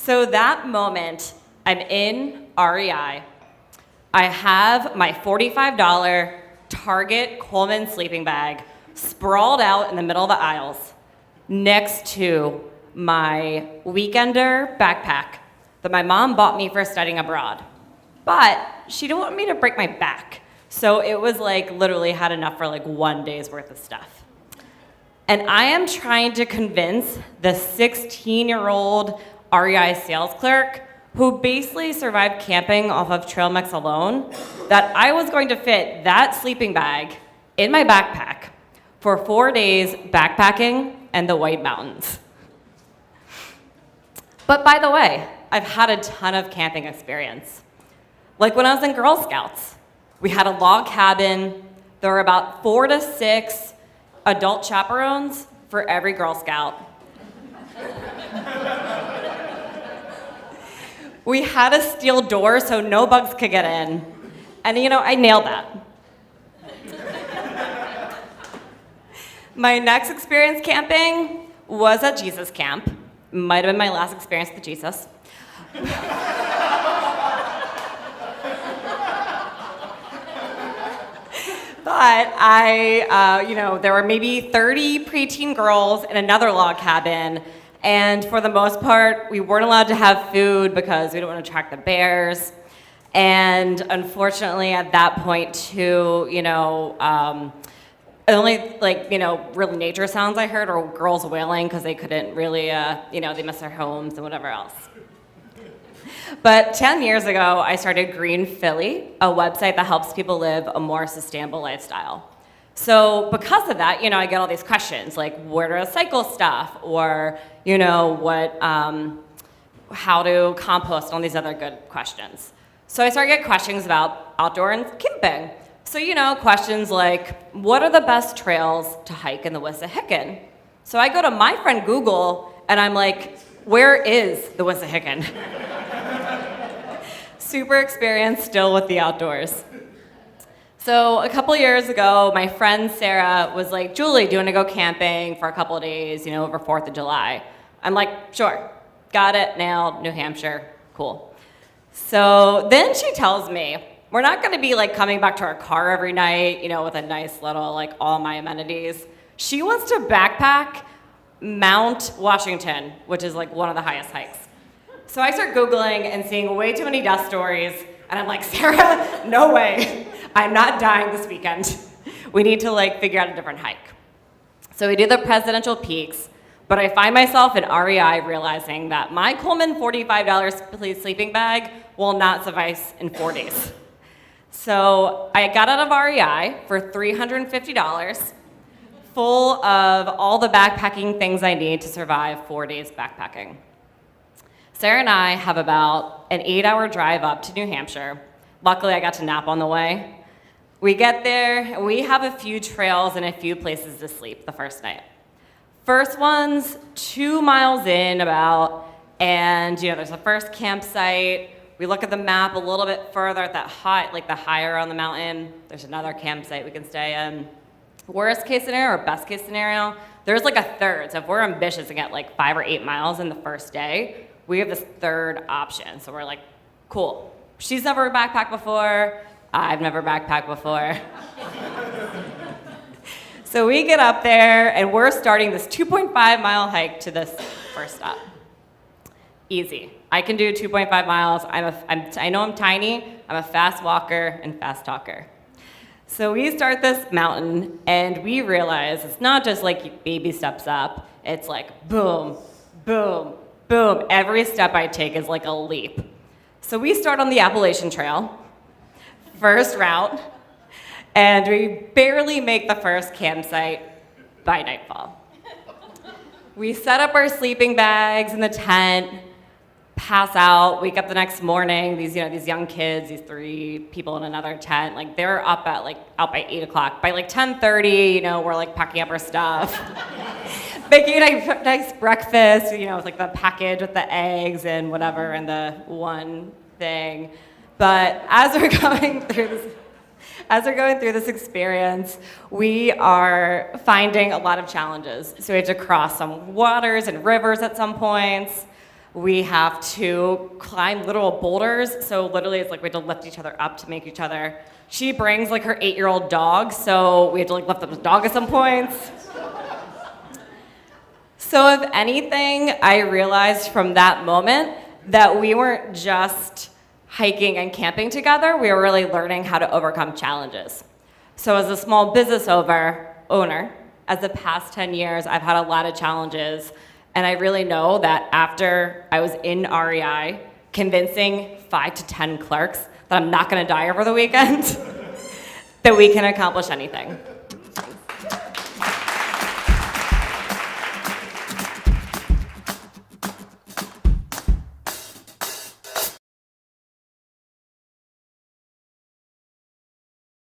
So that moment, I'm in REI. I have my $45 Target Coleman sleeping bag sprawled out in the middle of the aisles next to my weekender backpack that my mom bought me for studying abroad. But she didn't want me to break my back. So it was like literally had enough for like 1 day's worth of stuff. And I am trying to convince the 16-year-old REI sales clerk who basically survived camping off of trail mix alone that I was going to fit that sleeping bag in my backpack for 4 days backpacking and the White Mountains. But by the way, I've had a ton of camping experience. Like when I was in Girl Scouts, we had a log cabin. There were about 4 to 6 adult chaperones for every Girl Scout. We had a steel door so no bugs could get in. And I nailed that. My next experience camping was at Jesus Camp. Might have been my last experience with Jesus. But there were maybe 30 preteen girls in another log cabin. And for the most part, we weren't allowed to have food because we didn't want to attract the bears. And unfortunately, at that point, too, only real nature sounds I heard or girls wailing because they couldn't really, they missed their homes and whatever else. But 10 years ago, I started Green Philly, a website that helps people live a more sustainable lifestyle. So because of that, I get all these questions like where to recycle stuff or, how to compost and all these other good questions. So I started getting questions about outdoor and camping. So, questions like, what are the best trails to hike in the Wissahickon? So I go to my friend Google and I'm like, where is the Wissahickon? Super experienced still with the outdoors. So a couple years ago, my friend Sarah was like, Julie, do you want to go camping for a couple of days, over 4th of July? I'm like, sure, got it, nailed, New Hampshire, cool. So then she tells me, we're not going to be like coming back to our car every night, with a nice little, like all my amenities. She wants to backpack Mount Washington, which is like one of the highest hikes. So I start Googling and seeing way too many death stories, and I'm like, Sarah, no way. I'm not dying this weekend. We need to figure out a different hike. So we do the presidential peaks, but I find myself in REI realizing that my Coleman $45 sleeping bag will not suffice in 4 days. So I got out of REI for $350, full of all the backpacking things I need to survive 4 days backpacking. Sarah and I have about an 8-hour drive up to New Hampshire. Luckily, I got to nap on the way. We get there, and we have a few trails and a few places to sleep the first night. First one's 2 miles in about, and there's the first campsite. We look at the map a little bit further at that the higher on the mountain. There's another campsite we can stay in. Worst case scenario or best case scenario, there's a third. So if we're ambitious and get 5 or 8 miles in the first day, we have this third option. So we're like, cool. She's never backpacked before. I've never backpacked before. So we get up there, and we're starting this 2.5-mile hike to this first stop. Easy. I can do 2.5 miles. I know I'm tiny. I'm a fast walker and fast talker. So we start this mountain, and we realize it's not just baby steps up. It's boom, boom, boom. Every step I take is like a leap. So we start on the Appalachian Trail, first route, and we barely make the first campsite by nightfall. We set up our sleeping bags in the tent, pass out, wake up the next morning. These young kids, these 3 people in another tent, they're up at out by 8 o'clock. By 10:30, we're packing up our stuff, making a nice breakfast. With the package with the eggs and whatever and the one thing. But as we're going through this experience, we are finding a lot of challenges. So we have to cross some waters and rivers at some points. We have to climb literal boulders. So literally it's like we have to lift each other up to make each other. She brings like her 8-year-old dog, so we have to like lift up the dog at some points. So if anything, I realized from that moment that we weren't just hiking and camping together, we were really learning how to overcome challenges. So as a small business owner, as the past 10 years, I've had a lot of challenges, and I really know that after I was in REI, convincing 5 to 10 clerks that I'm not gonna die over the weekend, that we can accomplish anything.